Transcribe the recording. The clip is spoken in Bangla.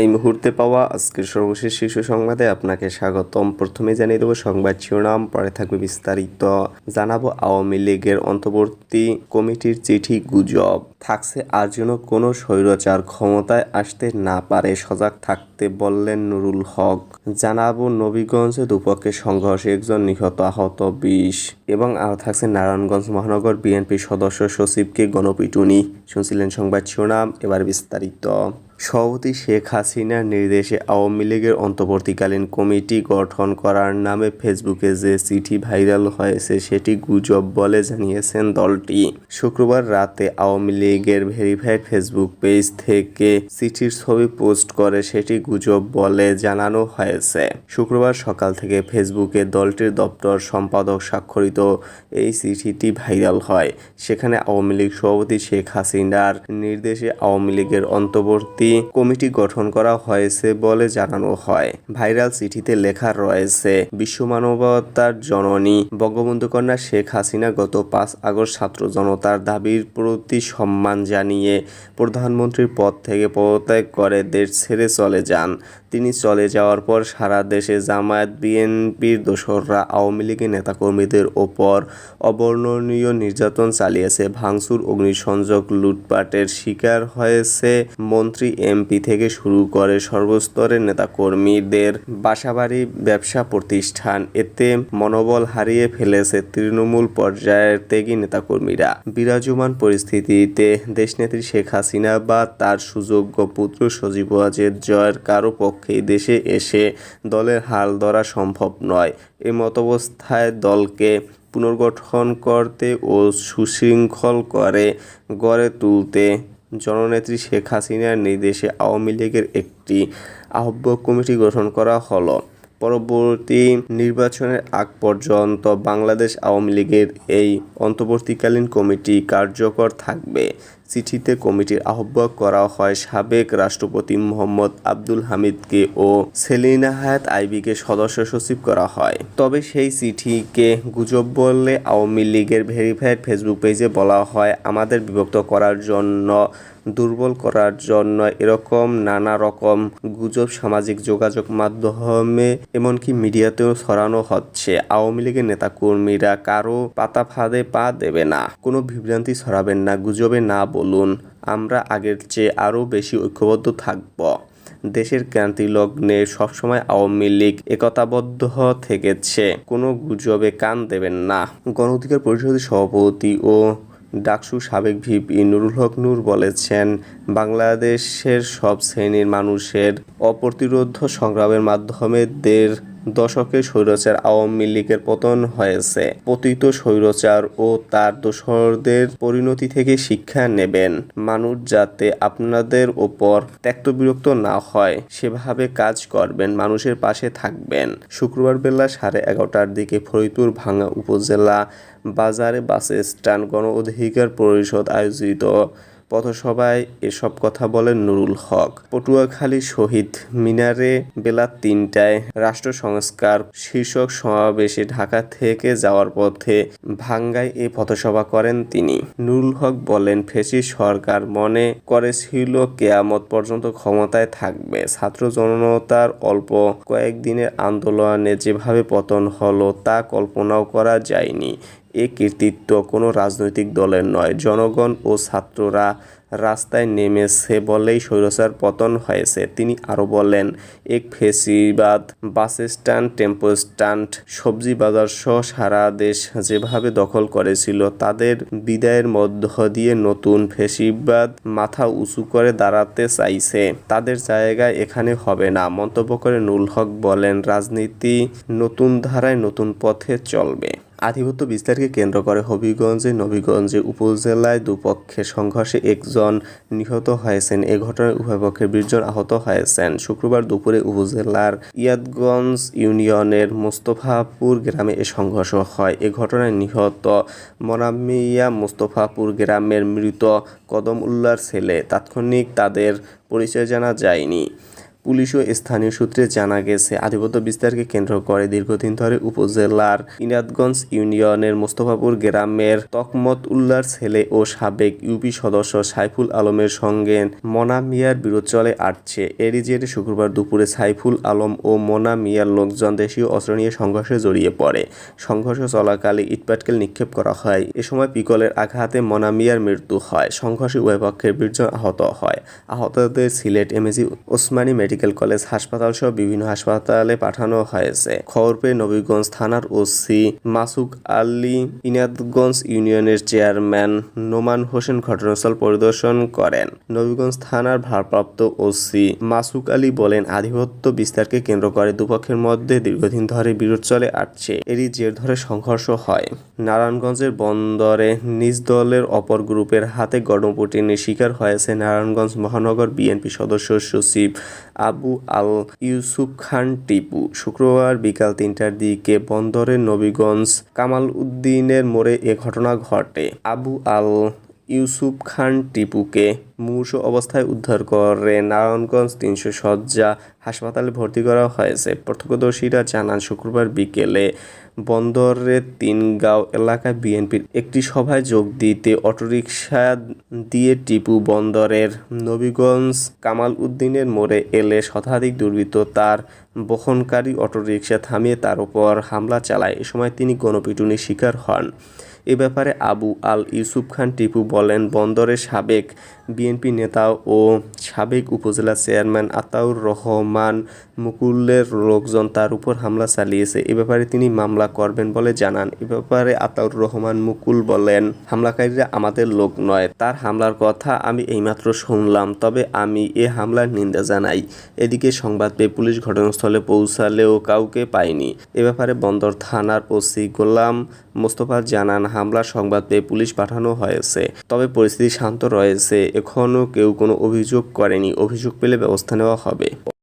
এই মুহূর্তে পাওয়া আজকের সর্বশেষ শীর্ষ সংবাদে আপনাকে স্বাগতম। প্রথমে জানিয়ে দেব সংবাদ শিরোনাম, পরে থাকবে বিস্তারিত। জানাবো আওয়ামী লীগের অন্তর্বর্তী কমিটির চিঠি গুজব থাকছে, আর যেন কোনো স্বৈরাচার ক্ষমতায় আসতে না পারে সজাগ থাকতে বললেন নুরুল হক। জানাবো নবীগঞ্জে দুপক্ষের সংঘর্ষে একজন নিহত, আহত 20। এবং আরও থাকছে নারায়ণগঞ্জ মহানগর বিএনপি সদস্য সচিবকে গণপিটুনি। শুনছিলেন সংবাদ শিরোনাম, এবার বিস্তারিত। সভাপতি শেখ হাসিনার নির্দেশে আওয়ামী লীগের অন্তর্বর্তীকালীন কমিটি গঠন করার নামে ফেসবুকে যে চিঠি ভাইরাল হয়েছে সেটি গুজব বলে জানিয়েছেন দলটি। শুক্রবার রাতে আওয়ামী লীগের ভেরিফাইড ফেসবুক পেজ থেকে চিঠির ছবি পোস্ট করে সেটি গুজব বলে জানানো হয়েছে। শুক্রবার সকাল থেকে ফেসবুকে দলটির দপ্তর সম্পাদক স্বাক্ষরিত এই চিঠিটি ভাইরাল হয়। সেখানে আওয়ামী লীগ সভাপতি শেখ হাসিনার নির্দেশে আওয়ামী লীগের অন্তর্বর্তী কমিটি গঠন করা হয়েছে বলে জানানো হয়। ভাইরাল চিঠিতে লেখা রয়েছে, বিশ্ব মানবতার জননী বঙ্গবন্ধু কন্যা শেখ হাসিনা গত 5 আগস্ট ছাত্র জনতার দাবির প্রতি সম্মান জানিয়ে প্রধানমন্ত্রীর পদ থেকে পদত্যাগ করে দেশ ছেড়ে চলে যান। তিনি চলে যাওয়ার পর সারা দেশে জামায়াত বিএনপির দোসররা আওয়ামী লীগের নেতাকর্মীদের ওপর অবর্ণনীয় নির্যাতন চালিয়েছে, ভাঙচুর, অগ্নিসংযোগ, লুটপাটের শিকার হয়েছে মন্ত্রী এমপি থেকে শুরু করে সর্বস্তরের নেতাকর্মীদের বাসাবাড়ি, ব্যবসা প্রতিষ্ঠান। এতে মনোবল হারিয়ে ফেলেছে তৃণমূল পর্যায়ের ত্যাগী নেতাকর্মীরা। বিরাজমান পরিস্থিতিতে দেশনেত্রী শেখ হাসিনা বা তার সুযোগ্য পুত্র সজীব ওয়াজেদ জয়ের কারো পক্ষেই দেশে এসে দলের হাল ধরা সম্ভব নয়। এ মতাবস্থায় দলকে পুনর্গঠন করতে ও সুশৃঙ্খল করে গড়ে তুলতে জননেত্রী শেখ হাসিনার নির্দেশে আওয়ামী লীগের একটি আহ্বায়ক কমিটি গঠন করা হলো। পরবর্তী নির্বাচনের আগ পর্যন্ত বাংলাদেশ আওয়ামী লীগের এই অন্তর্বর্তীকালীন কমিটি কার্যকর থাকবে। চিঠিতে কমিটির আহ্বায়ক করা হয় সাবেক রাষ্ট্রপতি মোহাম্মদ আব্দুল হামিদকে ও সেলিনা হায়াৎ আইভীকে সদস্য সচিব করা হয়। তবে সেই চিঠিকে গুজব বললে আওয়ামী লীগের ভেরিফাইড ফেসবুক পেজে বলা হয়, আমাদের বিভক্ত করার জন্য, দুর্বল করার জন্য এরকম নানা রকম গুজব সামাজিক যোগাযোগ মাধ্যমে এমনকি মিডিয়াতেও ছড়ানো হচ্ছে। আওয়ামী লীগের নেতাকর্মীরা কারো পাতা ফাঁদে পা দেবে না, কোনো বিভ্রান্তি ছড়াবেন না, গুজবে না বলুন। আমরা আগের চেয়ে আরও বেশি ঐক্যবদ্ধ থাকব। দেশের ক্রান্তি লগ্নে সবসময় আওয়ামী লীগ একতাবদ্ধ থেকেছে, কোনো গুজবে কান দেবেন না। গণ অধিকার পরিষদের সভাপতি ও ডাকসু সাবেক ভিপি নুরুল হক নূর বলেছেন, বাংলাদেশের সব শ্রেণীর মানুষের অপ্রতিরোধ সংগ্রামের মাধ্যমে 1.5 দশকের স্বৈরাচার আওয়ামী লীগের পতন হয়েছে। পতিত স্বৈরাচার ও তার দোসরদের পরিণতি থেকে শিক্ষা নেবেন। মানুষ যাতে আপনাদের ওপর ত্যক্ত-বিরক্ত না হয় সেভাবে কাজ করবেন, মানুষের পাশে থাকবেন। শুক্রবার বেলা 11:30টার দিকে ফরিদপুর ভাঙ্গা উপজেলা বাজারে বাস স্ট্যান্ড গণ অধিকার পরিষদ আয়োজিত পথসভায় এসব কথা বলেন নুরুল হক। পটুয়াখালী শহীদ মিনারে বেলা 3টায় রাষ্ট্র সংস্কার শীর্ষক সমাবেশে ঢাকা থেকে যাওয়ার পথে ভাঙ্গায় এই পথসভা করেন তিনি। নুরুল হক বলেন, ফ্যাসিস্ট সরকার মনে করেছিল কেয়ামত পর্যন্ত ক্ষমতায় থাকবে। ছাত্র জনতার অল্প কয়েকদিনের আন্দোলনে যেভাবে পতন হলো তা কল্পনাও করা যায়নি। এ কৃতিত্ব কোনো রাজনৈতিক দলের নয়, জনগণ ও ছাত্ররা রাস্তায় নেমেছে বলেই স্বৈরাচার পতন হয়েছে। তিনি আরও বলেন, এক ফ্যাসিবাদ বাস স্ট্যান্ড, টেম্পো স্ট্যান্ড, সবজি বাজারসহ সারা দেশ যেভাবে দখল করেছিল, তাদের বিদায়ের মধ্য দিয়ে নতুন ফ্যাসিবাদ মাথা উঁচু করে দাঁড়াতে চাইছে। তাদের জায়গায় এখানে হবে না। মন্তব্য করে নুরুল হক বলেন, রাজনীতি নতুন ধারায় নতুন পথে চলবে। আধিপত্য বিস্তারকে কেন্দ্র করে নবীগঞ্জে উপজেলায় দুপক্ষের সংঘর্ষে একজন নিহত হয়েছেন। এ ঘটনায় উভয় পক্ষের 20 জন আহত হয়েছেন। শুক্রবার দুপুরে উপজেলার ইয়াদগঞ্জ ইউনিয়নের মোস্তফাপুর গ্রামে এ সংঘর্ষ হয়। এ ঘটনায় নিহত মনামিয়া মোস্তফাপুর গ্রামের মৃত কদম উল্লাহর ছেলে। তাৎক্ষণিক তাদের পরিচয় জানা যায়নি। পুলিশ ও স্থানীয় সূত্রে জানা গেছে, আধিপত্য বিস্তারকে কেন্দ্র করে দীর্ঘদিন ধরে উপজেলার ইনাদগঞ্জ ইউনিয়নের মোস্তফাপুর গ্রামের তকমত উল্লাহর ছেলে ও সাবেক ইউপি সদস্য সাইফুল আলমের সঙ্গে মনা মিয়ার বিরোধ চলে আসছে। এরই জেরে শুক্রবার দুপুরে সাইফুল আলম ও মনা মিয়ার লোকজন দেশীয় অস্ত্র নিয়ে সংঘর্ষে জড়িয়ে পড়ে। সংঘর্ষ চলাকালে ইটপাটকেল নিক্ষেপ করা হয়। এ সময় পিকলের আঘাতে মনা মিয়ার মৃত্যু হয়। সংঘর্ষে উভয় পক্ষের 20 জন আহত হয়। আহতদের Sylhet MAG Osmani medical college হাসপাতাল সহ বিভিন্ন হাসপাতালে পাঠানো হয়েছে। খবর পেয়ে নবীগঞ্জ থানার ওসি মাসুক আলী, ইনাদগঞ্জ ইউনিয়নের চেয়ারম্যান নোমান হোসেন ঘটনাস্থল পরিদর্শন করেন। নবীগঞ্জ থানার ভারপ্রাপ্ত ওসি মাসুক আলী বলেন, আধিপত্য বিস্তারকে কেন্দ্র করে দুপক্ষের মধ্যে দীর্ঘদিন ধরে বিরোধ চলে আসছে। এরই জের ধরে সংঘর্ষ হয়। নারায়ণগঞ্জের বন্দরে নিজ দলের অপর গ্রুপের হাতে গণপিটুনির শিকার হয়েছে নারায়ণগঞ্জ মহানগর বিএনপি সদস্য সচিব আবু আল ইউসুফ খান টিপু। শুক্রবার বিকাল 3টার দিকে বন্দরের নবীগঞ্জ কামাল উদ্দিনের মোড়ে এ ঘটনা ঘটে। আবু আল ইউসুফ খান টিপুকে মুমূর্ষু অবস্থায় উদ্ধার করে নারায়ণগঞ্জ 300 শয্যা হাসপাতালে ভর্তি করা হয়েছে। প্রত্যক্ষদর্শীরা জানান, শুক্রবার বিকেলে বন্দরের 3 গাঁও এলাকায় বিএনপির একটি সভায় যোগ দিতে অটোরিকশা দিয়ে টিপু বন্দরের নবীগঞ্জ কামাল উদ্দিনের মোড়ে এলে শতাধিক দুর্বৃত্ত তার বহনকারী অটোরিকশা থামিয়ে তার উপর হামলা চালায়। এ সময় তিনি গণপিটুনির শিকার হন। এ ব্যাপারে আবু আল ইউসুফ খান টিপু বলেন, বন্দরের সাবেক বিএনপি নেতা ও সাবেক উপজেলা চেয়ারম্যান আতাউর রহমান মুকুলের লোকজন তার উপর হামলা চালিয়েছে। এ ব্যাপারে তিনি মামলা করবেন বলে জানান। এ ব্যাপারে আতাউর রহমান মুকুল বলেন, হামলাকারীরা আমাদের লোক নয়। তার হামলার কথা আমি এইমাত্র শুনলাম, তবে আমি এ হামলার নিন্দা জানাই। এদিকে সংবাদ পেয়ে পুলিশ ঘটনাস্থলে পৌঁছালেও কাউকে পায়নি। এ ব্যাপারে বন্দর থানার ওসি গোলাম মোস্তফা জানান, হামলার সংবাদ পেয়ে পুলিশ পাঠানো হয়েছে, তবে পরিস্থিতি শান্ত রয়েছে। এখনও কেউ কোনো অভিযোগ করেনি। অভিযোগ পেলে ব্যবস্থা নেওয়া হবে।